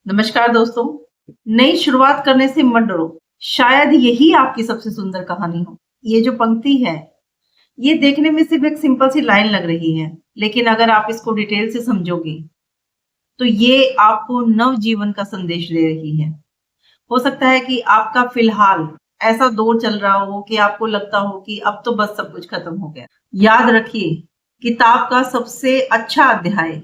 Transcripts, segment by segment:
नमस्कार दोस्तों। नई शुरुआत करने से मत डरो। शायद यही आपकी सबसे सुंदर कहानी हो। ये जो पंक्ति है, ये देखने में सिर्फ एक सिंपल सी लाइन लग रही है, लेकिन अगर आप इसको डिटेल से समझोगे, तो ये आपको नव जीवन का संदेश दे रही है। हो सकता है कि आपका फिलहाल ऐसा दौर चल रहा हो कि आपको लगता हो कि अब तो बस सब कुछ खत्म हो गया। याद रखिए, किताब का सबसे अच्छा अध्याय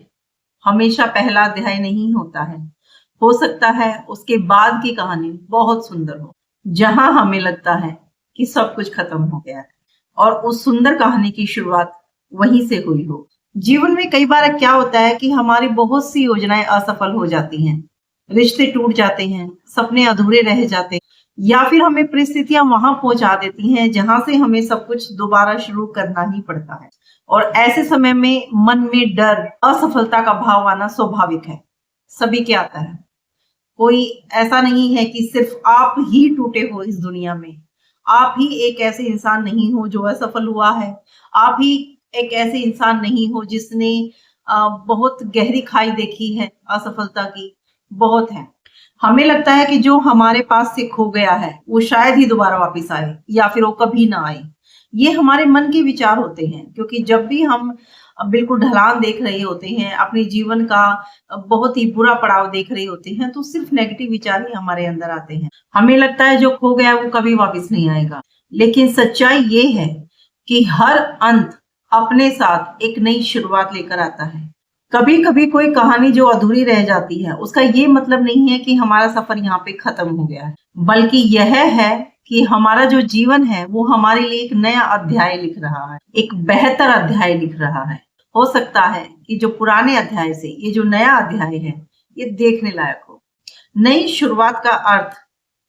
हमेशा पहला अध्याय नहीं होता है। हो सकता है उसके बाद की कहानी बहुत सुंदर हो, जहां हमें लगता है कि सब कुछ खत्म हो गया है और उस सुंदर कहानी की शुरुआत वहीं से हुई हो। जीवन में कई बार क्या होता है कि हमारी बहुत सी योजनाएं असफल हो जाती हैं, रिश्ते टूट जाते हैं, सपने अधूरे रह जाते हैं, या फिर हमें परिस्थितियां वहां पहुंचा देती हैं जहां से हमें सब कुछ दोबारा शुरू करना ही पड़ता है। और ऐसे समय में मन में डर, असफलता का भाव आना स्वाभाविक है, सभी के आता है। कोई ऐसा नहीं है कि सिर्फ आप ही टूटे हो इस दुनिया में। आप ही एक ऐसे इंसान नहीं हो जो असफल हुआ है। आप ही एक ऐसे इंसान नहीं हो जिसने बहुत गहरी खाई देखी है असफलता की, बहुत है। हमें लगता है कि जो हमारे पास से खो गया है, वो शायद ही दोबारा वापस आए या फिर वो कभी ना आए। ये हमारे मन के विचार होते हैं, क्योंकि जब भी हम बिल्कुल ढलान देख रहे होते हैं, अपने जीवन का बहुत ही बुरा पड़ाव देख रहे होते हैं, तो सिर्फ नेगेटिव विचार ही हमारे अंदर आते हैं। हमें लगता है जो खो गया वो कभी वापस नहीं आएगा। लेकिन सच्चाई ये है कि हर अंत अपने साथ एक नई शुरुआत लेकर आता है। कभी-कभी कोई कहानी जो अधूरी रह जाती है, उसका ये मतलब नहीं है कि हमारा सफर यहाँ पे खत्म हो गया है, बल्कि यह है कि हमारा जो जीवन है, वो हमारे लिए एक नया अध्याय लिख रहा है, एक बेहतर अध्याय लिख रहा है। हो सकता है कि जो पुराने अध्याय से ये जो नया अध्याय है, ये देखने लायक हो। नई शुरुआत का अर्थ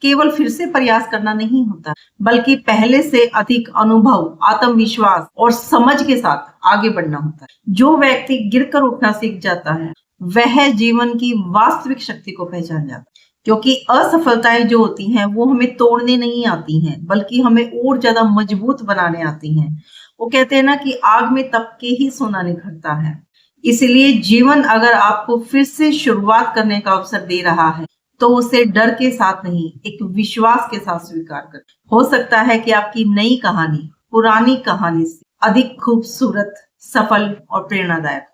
केवल फिर से प्रयास करना नहीं होता, बल्कि पहले से अधिक अनुभव, आत्मविश्वास और समझ के साथ आगे बढ़ना होता है। जो व्यक्ति गिरकर उठना सीख जाता है, वह जीवन की वास्तविक शक्ति को पहचान जाता है। क्योंकि असफलताएं जो होती हैं, वो हमें तोड़ने नहीं आती हैं, बल्कि हमें और ज्यादा मजबूत बनाने आती हैं। वो कहते हैं ना कि आग में तप के ही सोना निखरता है। इसलिए जीवन अगर आपको फिर से शुरुआत करने का अवसर दे रहा है, तो उसे डर के साथ नहीं, एक विश्वास के साथ स्वीकार कर। हो सकता है कि आपकी नई कहानी पुरानी कहानी से अधिक खूबसूरत, सफल और प्रेरणादायक।